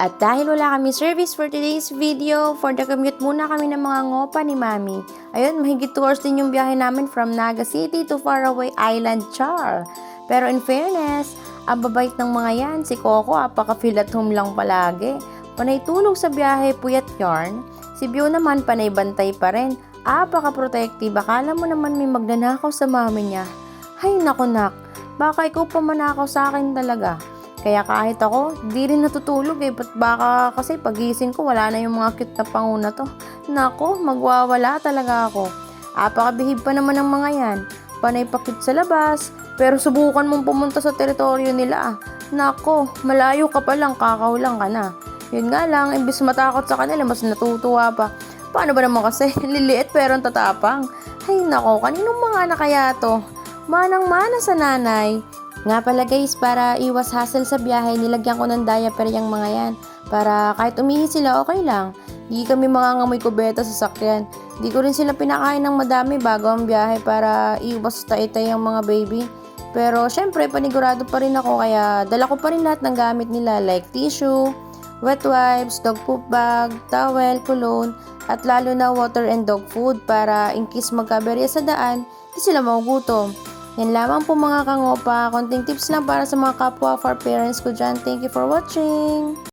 At dahil wala kami service for today's video, for the commute muna kami ng mga ngopa ni Mami. Ayun, mahigit 2 hours din yung biyahe namin from Naga City to faraway island Char. Pero in fairness, ang babait ng mga yan, si Coco, apaka-feel at home lang palagi. Panay tulog sa biyahe, puyat yarn. Si Bio naman, panay bantay pa rin. Apaka-protective, akala mo naman may magnanakaw sa mami niya. Hay nako nak, baka ikaw pa manakaw sa akin talaga. Kaya kahit ako, di rin natutulog ba't baka kasi pagising ko wala na yung mga cute na panguna to. Nako, magwawala talaga ako. Apakabihib pa naman ng mga yan. Panay pa cute sa labas, pero subukan mong pumunta sa teritoryo nila. Nako, malayo ka pa lang, kakaulang ka na. Yun nga lang, imbis matakot sa kanila, mas natutuwa pa. Paano ba naman kasi, liliit pero ang tatapang. Ay nako, kaninong mga anak kaya to? Manang-mana sa nanay. Nga pala guys, para iwas hassle sa biyahe, nilagyan ko ng diaper yung mga yan. Para kahit umihi sila, okay lang. Di kami mangangamoy kubeta sa sakyan. Di ko rin sila pinakain ng madami bago ang biyahe para iwas taitay ang mga baby. Pero syempre, panigurado pa rin ako kaya dala ko pa rin lahat ng gamit nila like tissue, wet wipes, dog poop bag, towel, cologne, at lalo na water and dog food para in case magkaberya sa daan, di sila magugutom. Yan lamang po mga kangopa, konting tips lang para sa mga kapwa for parents ko dyan. Thank you for watching!